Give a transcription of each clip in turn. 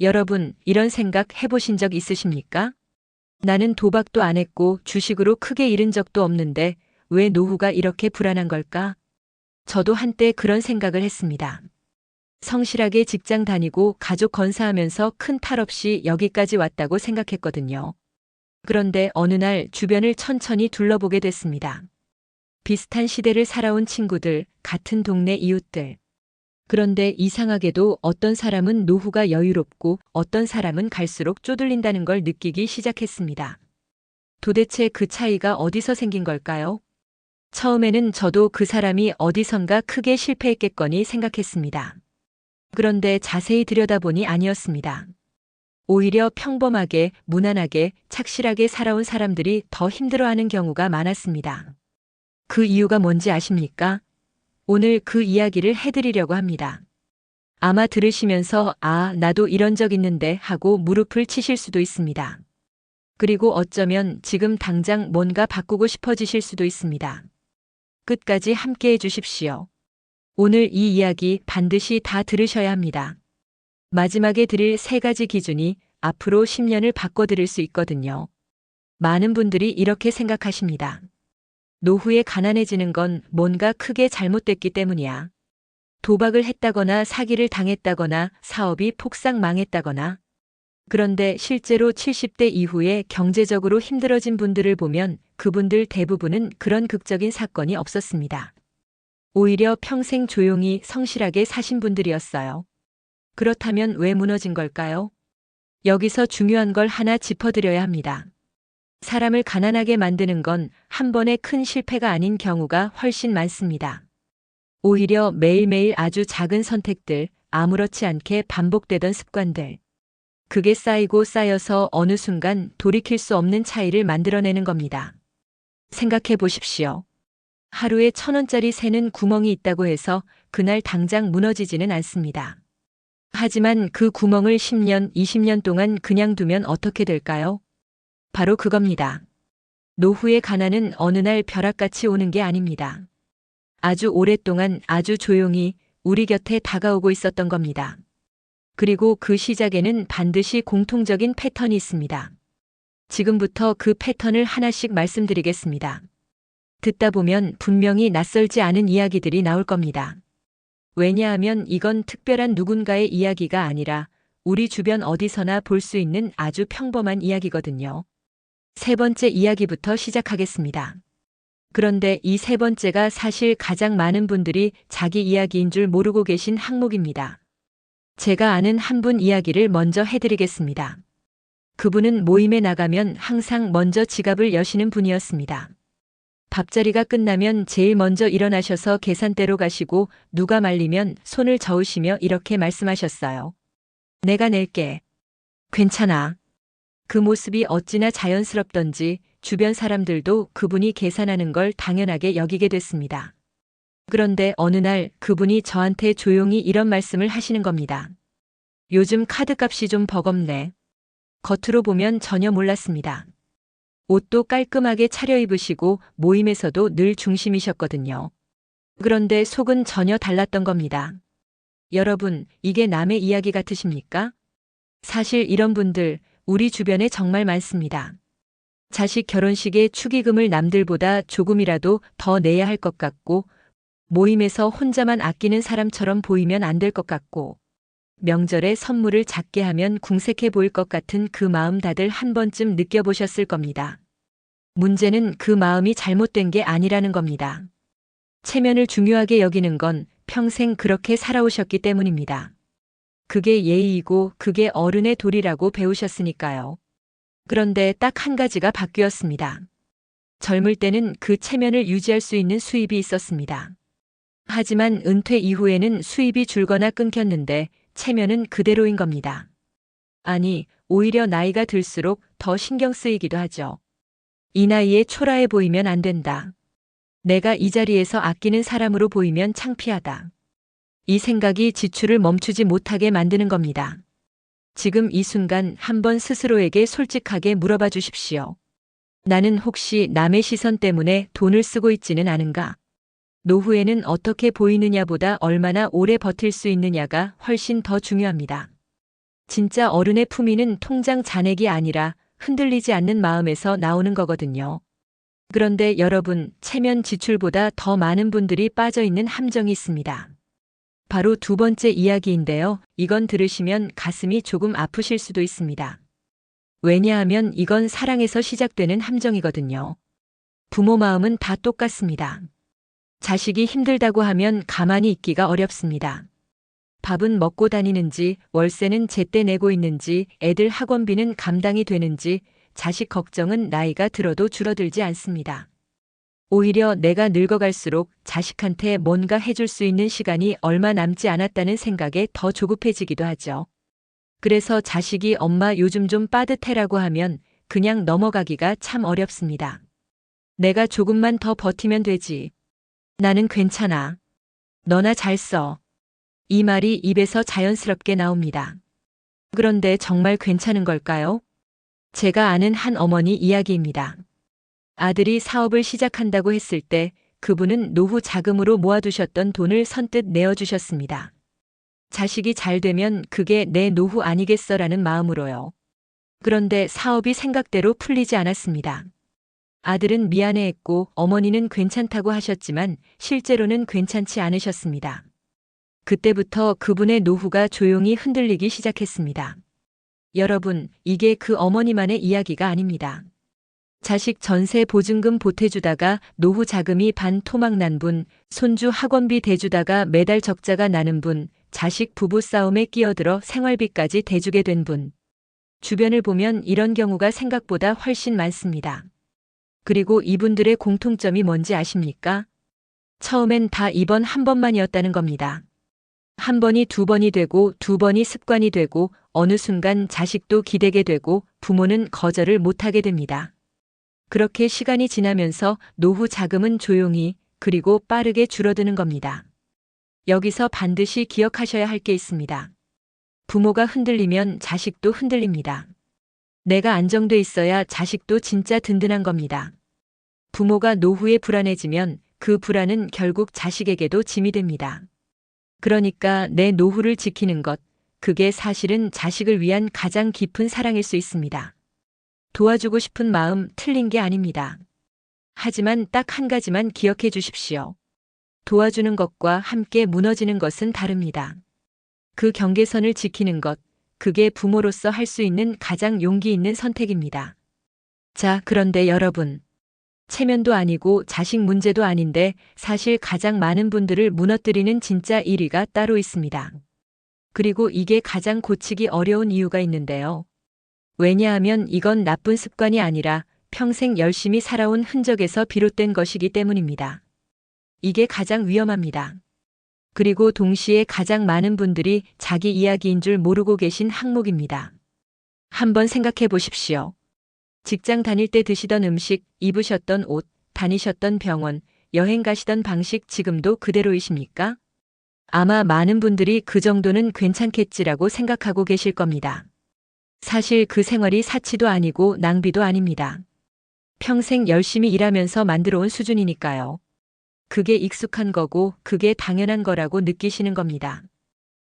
여러분, 이런 생각 해보신 적 있으십니까? 나는 도박도 안 했고 주식으로 크게 잃은 적도 없는데 왜 노후가 이렇게 불안한 걸까? 저도 한때 그런 생각을 했습니다. 성실하게 직장 다니고 가족 건사하면서 큰 탈 없이 여기까지 왔다고 생각했거든요. 그런데 어느 날 주변을 천천히 둘러보게 됐습니다. 비슷한 시대를 살아온 친구들, 같은 동네 이웃들. 그런데 이상하게도 어떤 사람은 노후가 여유롭고 어떤 사람은 갈수록 쪼들린다는 걸 느끼기 시작했습니다. 도대체 그 차이가 어디서 생긴 걸까요? 처음에는 저도 그 사람이 어디선가 크게 실패했겠거니 생각했습니다. 그런데 자세히 들여다보니 아니었습니다. 오히려 평범하게, 무난하게, 착실하게 살아온 사람들이 더 힘들어하는 경우가 많았습니다. 그 이유가 뭔지 아십니까? 오늘 그 이야기를 해드리려고 합니다. 아마 들으시면서 나도 이런 적 있는데 하고 무릎을 치실 수도 있습니다. 그리고 어쩌면 지금 당장 뭔가 바꾸고 싶어지실 수도 있습니다. 끝까지 함께 해주십시오. 오늘 이 이야기 반드시 다 들으셔야 합니다. 마지막에 드릴 3가지 기준이 앞으로 10년을 바꿔드릴 수 있거든요. 많은 분들이 이렇게 생각하십니다. 노후에 가난해지는 건 뭔가 크게 잘못됐기 때문이야. 도박을 했다거나 사기를 당했다거나 사업이 폭삭 망했다거나. 그런데 실제로 70대 이후에 경제적으로 힘들어진 분들을 보면 그분들 대부분은 그런 극적인 사건이 없었습니다. 오히려 평생 조용히 성실하게 사신 분들이었어요. 그렇다면 왜 무너진 걸까요? 여기서 중요한 걸 하나 짚어드려야 합니다. 사람을 가난하게 만드는 건 한 번의 큰 실패가 아닌 경우가 훨씬 많습니다. 오히려 매일매일 아주 작은 선택들, 아무렇지 않게 반복되던 습관들. 그게 쌓이고 쌓여서 어느 순간 돌이킬 수 없는 차이를 만들어내는 겁니다. 생각해 보십시오. 하루에 1,000원짜리 새는 구멍이 있다고 해서 그날 당장 무너지지는 않습니다. 하지만 그 구멍을 10년, 20년 동안 그냥 두면 어떻게 될까요? 바로 그겁니다. 노후의 가난은 어느 날 벼락같이 오는 게 아닙니다. 아주 오랫동안 아주 조용히 우리 곁에 다가오고 있었던 겁니다. 그리고 그 시작에는 반드시 공통적인 패턴이 있습니다. 지금부터 그 패턴을 하나씩 말씀드리겠습니다. 듣다 보면 분명히 낯설지 않은 이야기들이 나올 겁니다. 왜냐하면 이건 특별한 누군가의 이야기가 아니라 우리 주변 어디서나 볼 수 있는 아주 평범한 이야기거든요. 3번째 이야기부터 시작하겠습니다. 그런데 이 3번째가 사실 가장 많은 분들이 자기 이야기인 줄 모르고 계신 항목입니다. 제가 아는 한 분 이야기를 먼저 해드리겠습니다. 그분은 모임에 나가면 항상 먼저 지갑을 여시는 분이었습니다. 밥자리가 끝나면 제일 먼저 일어나셔서 계산대로 가시고 누가 말리면 손을 저으시며 이렇게 말씀하셨어요. 내가 낼게. 괜찮아. 그 모습이 어찌나 자연스럽던지 주변 사람들도 그분이 계산하는 걸 당연하게 여기게 됐습니다. 그런데 어느 날 그분이 저한테 조용히 이런 말씀을 하시는 겁니다. 요즘 카드값이 좀 버겁네. 겉으로 보면 전혀 몰랐습니다. 옷도 깔끔하게 차려입으시고 모임에서도 늘 중심이셨거든요. 그런데 속은 전혀 달랐던 겁니다. 여러분, 이게 남의 이야기 같으십니까? 사실 이런 분들 우리 주변에 정말 많습니다. 자식 결혼식에 축의금을 남들보다 조금이라도 더 내야 할 것 같고, 모임에서 혼자만 아끼는 사람처럼 보이면 안 될 것 같고, 명절에 선물을 작게 하면 궁색해 보일 것 같은 그 마음 다들 한 번쯤 느껴보셨을 겁니다. 문제는 그 마음이 잘못된 게 아니라는 겁니다. 체면을 중요하게 여기는 건 평생 그렇게 살아오셨기 때문입니다. 그게 예의이고 그게 어른의 도리라고 배우셨으니까요. 그런데 딱 한 가지가 바뀌었습니다. 젊을 때는 그 체면을 유지할 수 있는 수입이 있었습니다. 하지만 은퇴 이후에는 수입이 줄거나 끊겼는데 체면은 그대로인 겁니다. 아니, 오히려 나이가 들수록 더 신경 쓰이기도 하죠. 이 나이에 초라해 보이면 안 된다. 내가 이 자리에서 아끼는 사람으로 보이면 창피하다. 이 생각이 지출을 멈추지 못하게 만드는 겁니다. 지금 이 순간 한번 스스로에게 솔직하게 물어봐 주십시오. 나는 혹시 남의 시선 때문에 돈을 쓰고 있지는 않은가? 노후에는 어떻게 보이느냐보다 얼마나 오래 버틸 수 있느냐가 훨씬 더 중요합니다. 진짜 어른의 품위는 통장 잔액이 아니라 흔들리지 않는 마음에서 나오는 거거든요. 그런데 여러분, 체면 지출보다 더 많은 분들이 빠져 있는 함정이 있습니다. 바로 두 번째 이야기인데요. 이건 들으시면 가슴이 조금 아프실 수도 있습니다. 왜냐하면 이건 사랑에서 시작되는 함정이거든요. 부모 마음은 다 똑같습니다. 자식이 힘들다고 하면 가만히 있기가 어렵습니다. 밥은 먹고 다니는지, 월세는 제때 내고 있는지, 애들 학원비는 감당이 되는지, 자식 걱정은 나이가 들어도 줄어들지 않습니다. 오히려 내가 늙어갈수록 자식한테 뭔가 해줄 수 있는 시간이 얼마 남지 않았다는 생각에 더 조급해지기도 하죠. 그래서 자식이 엄마 요즘 좀 빠듯해라고 하면 그냥 넘어가기가 참 어렵습니다. 내가 조금만 더 버티면 되지. 나는 괜찮아. 너나 잘 써. 이 말이 입에서 자연스럽게 나옵니다. 그런데 정말 괜찮은 걸까요? 제가 아는 한 어머니 이야기입니다. 아들이 사업을 시작한다고 했을 때 그분은 노후 자금으로 모아두셨던 돈을 선뜻 내어주셨습니다. 자식이 잘 되면 그게 내 노후 아니겠어라는 마음으로요. 그런데 사업이 생각대로 풀리지 않았습니다. 아들은 미안해했고 어머니는 괜찮다고 하셨지만 실제로는 괜찮지 않으셨습니다. 그때부터 그분의 노후가 조용히 흔들리기 시작했습니다. 여러분, 이게 그 어머니만의 이야기가 아닙니다. 자식 전세 보증금 보태주다가 노후 자금이 반토막 난 분, 손주 학원비 대주다가 매달 적자가 나는 분, 자식 부부 싸움에 끼어들어 생활비까지 대주게 된 분. 주변을 보면 이런 경우가 생각보다 훨씬 많습니다. 그리고 이분들의 공통점이 뭔지 아십니까? 처음엔 다 이번 한 번만이었다는 겁니다. 한 번이 두 번이 되고 두 번이 습관이 되고 어느 순간 자식도 기대게 되고 부모는 거절을 못하게 됩니다. 그렇게 시간이 지나면서 노후 자금은 조용히 그리고 빠르게 줄어드는 겁니다. 여기서 반드시 기억하셔야 할 게 있습니다. 부모가 흔들리면 자식도 흔들립니다. 내가 안정돼 있어야 자식도 진짜 든든한 겁니다. 부모가 노후에 불안해지면 그 불안은 결국 자식에게도 짐이 됩니다. 그러니까 내 노후를 지키는 것, 그게 사실은 자식을 위한 가장 깊은 사랑일 수 있습니다. 도와주고 싶은 마음 틀린 게 아닙니다. 하지만 딱 한 가지만 기억해 주십시오. 도와주는 것과 함께 무너지는 것은 다릅니다. 그 경계선을 지키는 것, 그게 부모로서 할 수 있는 가장 용기 있는 선택입니다. 자, 그런데 여러분. 체면도 아니고 자식 문제도 아닌데 사실 가장 많은 분들을 무너뜨리는 진짜 1위가 따로 있습니다. 그리고 이게 가장 고치기 어려운 이유가 있는데요. 왜냐하면 이건 나쁜 습관이 아니라 평생 열심히 살아온 흔적에서 비롯된 것이기 때문입니다. 이게 가장 위험합니다. 그리고 동시에 가장 많은 분들이 자기 이야기인 줄 모르고 계신 항목입니다. 한번 생각해 보십시오. 직장 다닐 때 드시던 음식, 입으셨던 옷, 다니셨던 병원, 여행 가시던 방식 지금도 그대로이십니까? 아마 많은 분들이 그 정도는 괜찮겠지라고 생각하고 계실 겁니다. 사실 그 생활이 사치도 아니고 낭비도 아닙니다. 평생 열심히 일하면서 만들어 온 수준이니까요. 그게 익숙한 거고 그게 당연한 거라고 느끼시는 겁니다.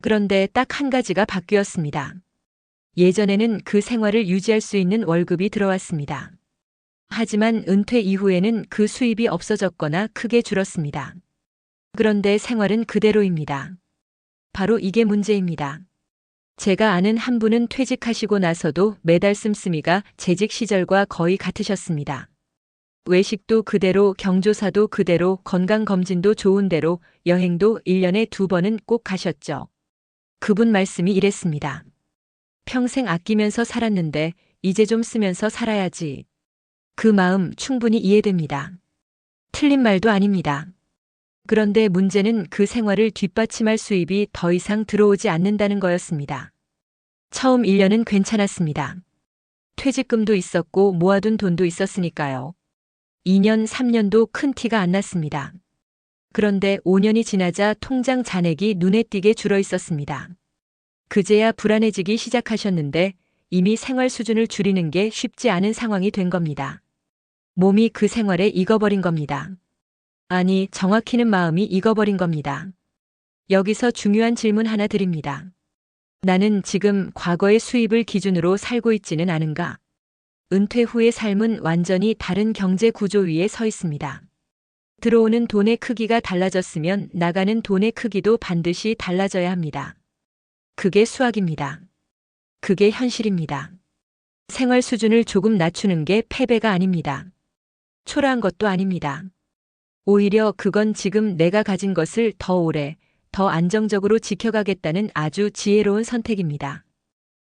그런데 딱 한 가지가 바뀌었습니다. 예전에는 그 생활을 유지할 수 있는 월급이 들어왔습니다. 하지만 은퇴 이후에는 그 수입이 없어졌거나 크게 줄었습니다. 그런데 생활은 그대로입니다. 바로 이게 문제입니다. 제가 아는 한 분은 퇴직하시고 나서도 매달 씀씀이가 재직 시절과 거의 같으셨습니다. 외식도 그대로, 경조사도 그대로, 건강검진도 좋은 대로, 여행도 1년에 2번은 꼭 가셨죠. 그분 말씀이 이랬습니다. 평생 아끼면서 살았는데 이제 좀 쓰면서 살아야지. 그 마음 충분히 이해됩니다. 틀린 말도 아닙니다. 그런데 문제는 그 생활을 뒷받침할 수입이 더 이상 들어오지 않는다는 거였습니다. 처음 1년은 괜찮았습니다. 퇴직금도 있었고 모아둔 돈도 있었으니까요. 2년, 3년도 큰 티가 안 났습니다. 그런데 5년이 지나자 통장 잔액이 눈에 띄게 줄어 있었습니다. 그제야 불안해지기 시작하셨는데 이미 생활 수준을 줄이는 게 쉽지 않은 상황이 된 겁니다. 몸이 그 생활에 익어버린 겁니다. 아니, 정확히는 마음이 익어버린 겁니다. 여기서 중요한 질문 하나 드립니다. 나는 지금 과거의 수입을 기준으로 살고 있지는 않은가? 은퇴 후의 삶은 완전히 다른 경제 구조 위에 서 있습니다. 들어오는 돈의 크기가 달라졌으면 나가는 돈의 크기도 반드시 달라져야 합니다. 그게 수학입니다. 그게 현실입니다. 생활 수준을 조금 낮추는 게 패배가 아닙니다. 초라한 것도 아닙니다. 오히려 그건 지금 내가 가진 것을 더 오래, 더 안정적으로 지켜가겠다는 아주 지혜로운 선택입니다.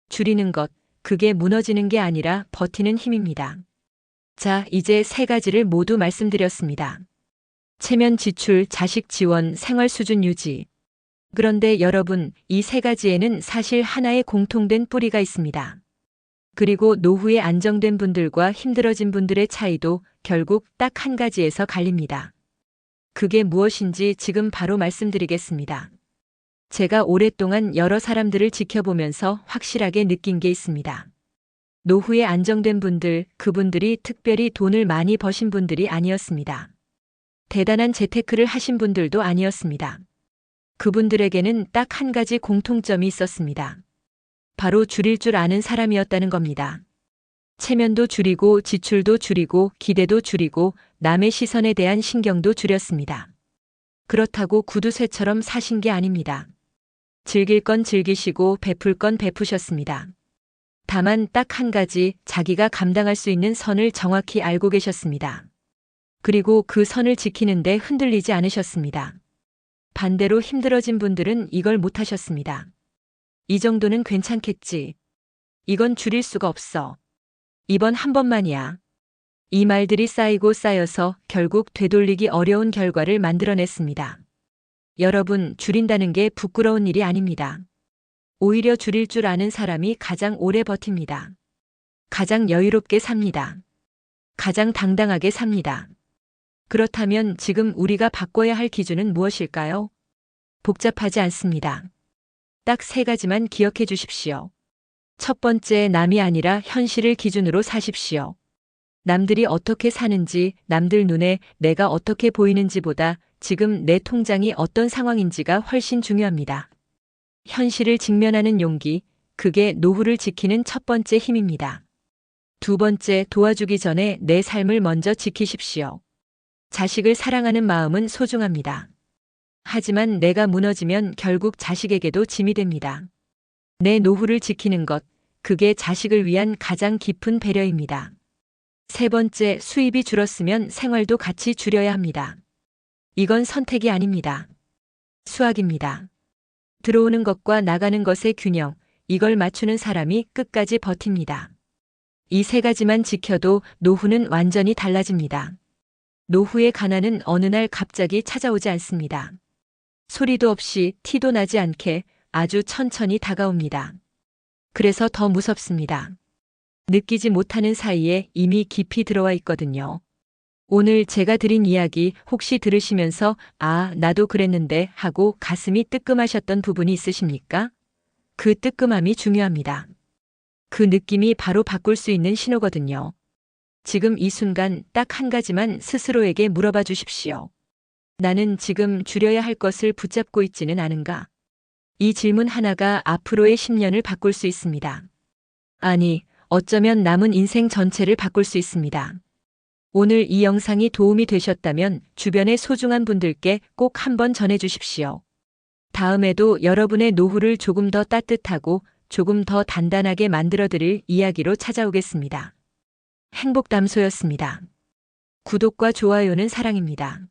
줄이는 것, 그게 무너지는 게 아니라 버티는 힘입니다. 자, 이제 세 가지를 모두 말씀드렸습니다. 체면 지출, 자식 지원, 생활 수준 유지. 그런데 여러분, 이 세 가지에는 사실 하나의 공통된 뿌리가 있습니다. 그리고 노후에 안정된 분들과 힘들어진 분들의 차이도 결국 딱 한 가지에서 갈립니다. 그게 무엇인지 지금 바로 말씀드리겠습니다. 제가 오랫동안 여러 사람들을 지켜보면서 확실하게 느낀 게 있습니다. 노후에 안정된 분들, 그분들이 특별히 돈을 많이 버신 분들이 아니었습니다. 대단한 재테크를 하신 분들도 아니었습니다. 그분들에게는 딱 한 가지 공통점이 있었습니다. 바로 줄일 줄 아는 사람이었다는 겁니다. 체면도 줄이고 지출도 줄이고 기대도 줄이고 남의 시선에 대한 신경도 줄였습니다. 그렇다고 구두쇠처럼 사신 게 아닙니다. 즐길 건 즐기시고 베풀 건 베푸셨습니다. 다만 딱 한 가지 자기가 감당할 수 있는 선을 정확히 알고 계셨습니다. 그리고 그 선을 지키는데 흔들리지 않으셨습니다. 반대로 힘들어진 분들은 이걸 못하셨습니다. 이 정도는 괜찮겠지. 이건 줄일 수가 없어. 이번 한 번만이야. 이 말들이 쌓이고 쌓여서 결국 되돌리기 어려운 결과를 만들어냈습니다. 여러분, 줄인다는 게 부끄러운 일이 아닙니다. 오히려 줄일 줄 아는 사람이 가장 오래 버팁니다. 가장 여유롭게 삽니다. 가장 당당하게 삽니다. 그렇다면 지금 우리가 바꿔야 할 기준은 무엇일까요? 복잡하지 않습니다. 딱 세 가지만 기억해 주십시오. 첫 번째, 남이 아니라 현실을 기준으로 사십시오. 남들이 어떻게 사는지, 남들 눈에 내가 어떻게 보이는지보다 지금 내 통장이 어떤 상황인지가 훨씬 중요합니다. 현실을 직면하는 용기, 그게 노후를 지키는 첫 번째 힘입니다. 두 번째, 도와주기 전에 내 삶을 먼저 지키십시오. 자식을 사랑하는 마음은 소중합니다. 하지만 내가 무너지면 결국 자식에게도 짐이 됩니다. 내 노후를 지키는 것, 그게 자식을 위한 가장 깊은 배려입니다. 세 번째, 수입이 줄었으면 생활도 같이 줄여야 합니다. 이건 선택이 아닙니다. 수학입니다. 들어오는 것과 나가는 것의 균형, 이걸 맞추는 사람이 끝까지 버팁니다. 이 세 가지만 지켜도 노후는 완전히 달라집니다. 노후의 가난은 어느 날 갑자기 찾아오지 않습니다. 소리도 없이 티도 나지 않게 아주 천천히 다가옵니다. 그래서 더 무섭습니다. 느끼지 못하는 사이에 이미 깊이 들어와 있거든요. 오늘 제가 드린 이야기 혹시 들으시면서 아, 나도 그랬는데 하고 가슴이 뜨끔하셨던 부분이 있으십니까? 그 뜨끔함이 중요합니다. 그 느낌이 바로 바꿀 수 있는 신호거든요. 지금 이 순간 딱 한 가지만 스스로에게 물어봐 주십시오. 나는 지금 줄여야 할 것을 붙잡고 있지는 않은가? 이 질문 하나가 앞으로의 10년을 바꿀 수 있습니다. 아니, 어쩌면 남은 인생 전체를 바꿀 수 있습니다. 오늘 이 영상이 도움이 되셨다면 주변의 소중한 분들께 꼭 한번 전해 주십시오. 다음에도 여러분의 노후를 조금 더 따뜻하고 조금 더 단단하게 만들어드릴 이야기로 찾아오겠습니다. 행복담소였습니다. 구독과 좋아요는 사랑입니다.